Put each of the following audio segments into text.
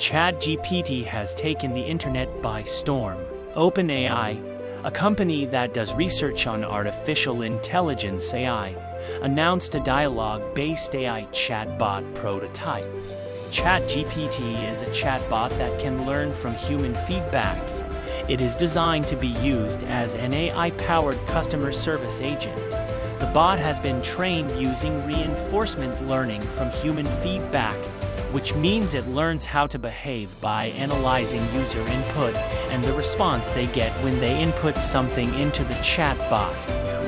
ChatGPT has taken the internet by storm. OpenAI, a company that does research on artificial intelligence (AI), announced a dialogue-based AI chatbot prototype. ChatGPT is a chatbot that can learn from human feedback. It is designed to be used as an AI-powered customer service agent. The bot has been trained using reinforcement learning from human feedback, which means it learns how to behave by analyzing user input and the response they get when they input something into the chatbot.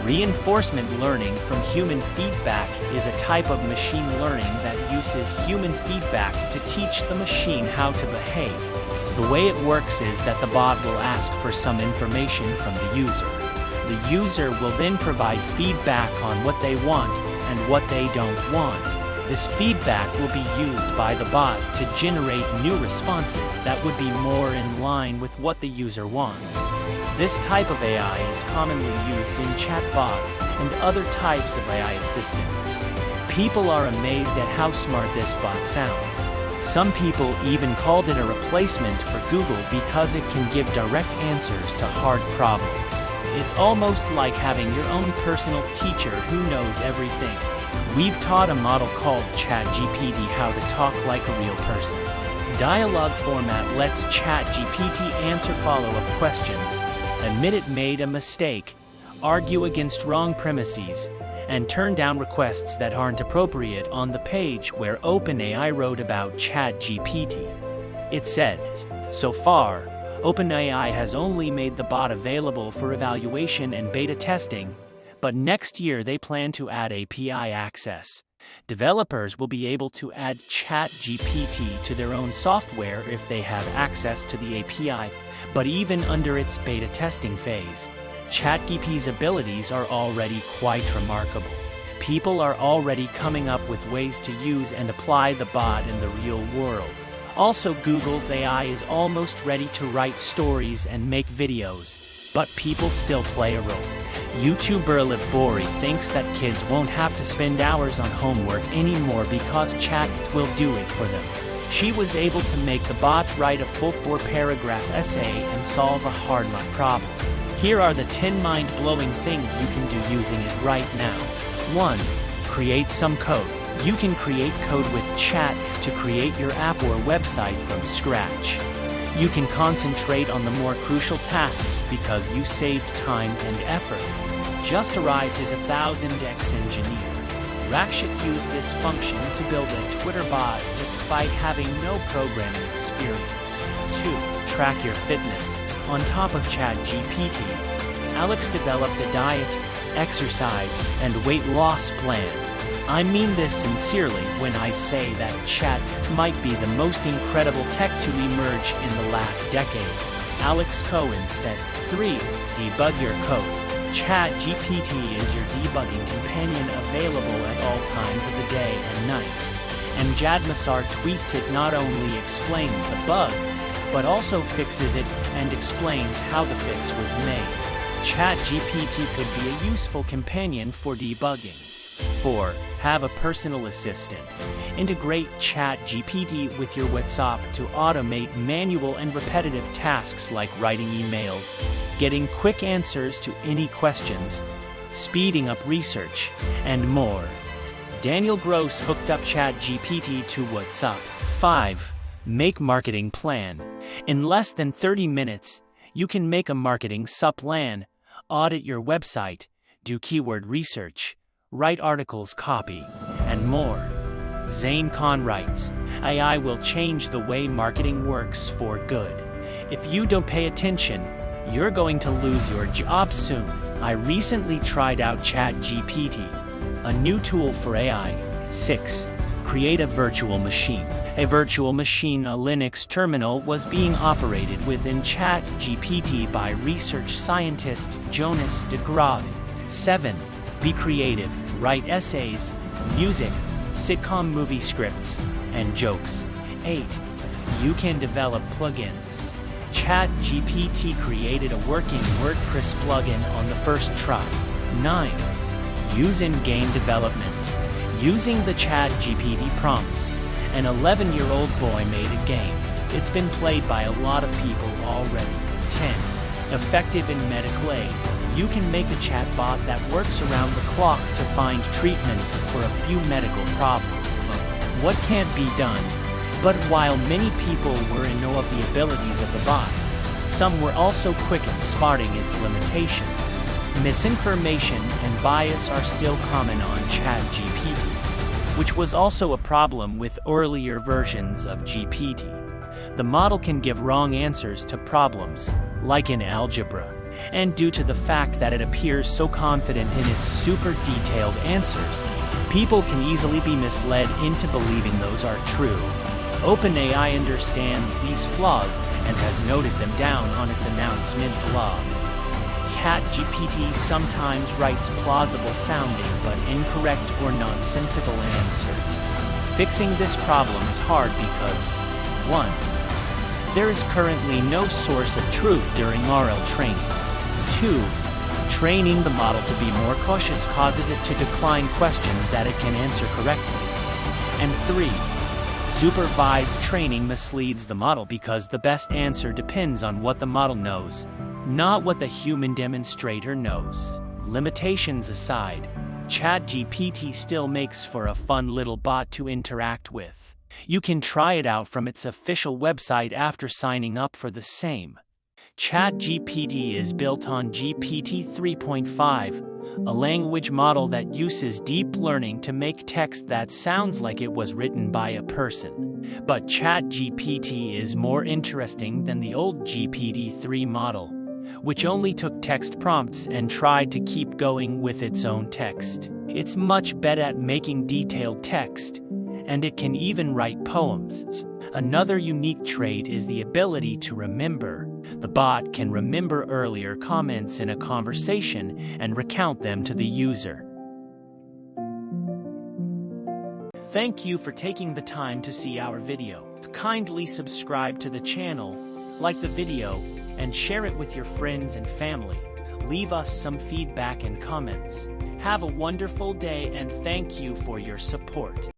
Reinforcement learning from human feedback is a type of machine learning that uses human feedback to teach the machine how to behave. The way it works is that the bot will ask for some information from the user. The user will then provide feedback on what they want and what they don't want. This feedback will be used by the bot to generate new responses that would be more in line with what the user wants. This type of AI is commonly used in chatbots and other types of AI assistants. People are amazed at how smart this bot sounds. Some people even called it a replacement for Google because it can give direct answers to hard problems. It's almost like having your own personal teacher who knows everything. We've taught a model called ChatGPT how to talk like a real person. Dialogue format lets ChatGPT answer follow-up questions, admit it made a mistake, argue against wrong premises, and turn down requests that aren't appropriate on the page where OpenAI wrote about ChatGPT. It said, so far, OpenAI has only made the bot available for evaluation and beta testing, but next year they plan to add API access. Developers will be able to add ChatGPT to their own software if they have access to the API, but even under its beta testing phase, ChatGPT's abilities are already quite remarkable. People are already coming up with ways to use and apply the bot in the real world. Also, Google's AI is almost ready to write stories and make videos, but people still play a role. YouTuber Liv Bori thinks that kids won't have to spend hours on homework anymore because Chat will do it for them. She was able to make the bot write a full 4-paragraph essay and solve a hard math problem. Here are the 10 mind-blowing things you can do using it right now. 1. Create some code. You can create code with Chat to create your app or website from scratch. You can concentrate on the more crucial tasks because you saved time and effort. Just arrived as a 1000x engineer. Rakshit used this function to build a Twitter bot despite having no programming experience. 2. Track your fitness. On top of ChatGPT, Alex developed a diet, exercise, and weight loss plan. I mean this sincerely when I say that Chat might be the most incredible tech to emerge in the last decade. Alex Cohen said. 3. Debug your code. ChatGPT is your debugging companion available at all times of the day and night. And Jad Masar tweets it not only explains the bug, but also fixes it and explains how the fix was made. ChatGPT could be a useful companion for debugging. 4. Have a personal assistant. Integrate ChatGPT with your WhatsApp to automate manual and repetitive tasks like writing emails, getting quick answers to any questions, speeding up research, and more. Daniel Gross hooked up ChatGPT to WhatsApp. 5. Make marketing plan. In less than 30 minutes, you can make a marketing plan, audit your website, do keyword research, write articles copy, and more. Zane Khan writes, AI will change the way marketing works for good. If you don't pay attention, you're going to lose your job soon. I recently tried out ChatGPT, a new tool for AI. 6. Create a virtual machine. A virtual machine, a Linux terminal, was being operated within ChatGPT by research scientist Jonas de Grave. 7. Be creative. Write essays, music, sitcom movie scripts, and jokes. 8. You can develop plugins. ChatGPT created a working WordPress plugin on the first try. 9. Use in game development. Using the ChatGPT prompts, an 11-year-old boy made a game. It's been played by a lot of people already. 10. Effective in medical aid. You can make a chatbot that works around the clock to find treatments for a few medical problems. What can't be done? But while many people were in awe of the abilities of the bot, some were also quick at spotting its limitations. Misinformation and bias are still common on ChatGPT, which was also a problem with earlier versions of GPT. The model can give wrong answers to problems, like in algebra, and due to the fact that it appears so confident in its super detailed answers, people can easily be misled into believing those are true. OpenAI understands these flaws and has noted them down on its announcement blog. ChatGPT sometimes writes plausible-sounding but incorrect or nonsensical answers. Fixing this problem is hard because 1. There is currently no source of truth during RL training. 2. Training the model to be more cautious causes it to decline questions that it can answer correctly. And 3. Supervised training misleads the model because the best answer depends on what the model knows, not what the human demonstrator knows. Limitations aside, ChatGPT still makes for a fun little bot to interact with. You can try it out from its official website after signing up for the same. ChatGPT is built on GPT 3.5, a language model that uses deep learning to make text that sounds like it was written by a person. But ChatGPT is more interesting than the old GPT-3 model, which only took text prompts and tried to keep going with its own text. It's much better at making detailed text, and it can even write poems. Another unique trait is the ability to remember. The bot can remember earlier comments in a conversation and recount them to the user. Thank you for taking the time to see our video. Kindly subscribe to the channel, like the video, and share it with your friends and family. Leave us some feedback and comments. Have a wonderful day and thank you for your support.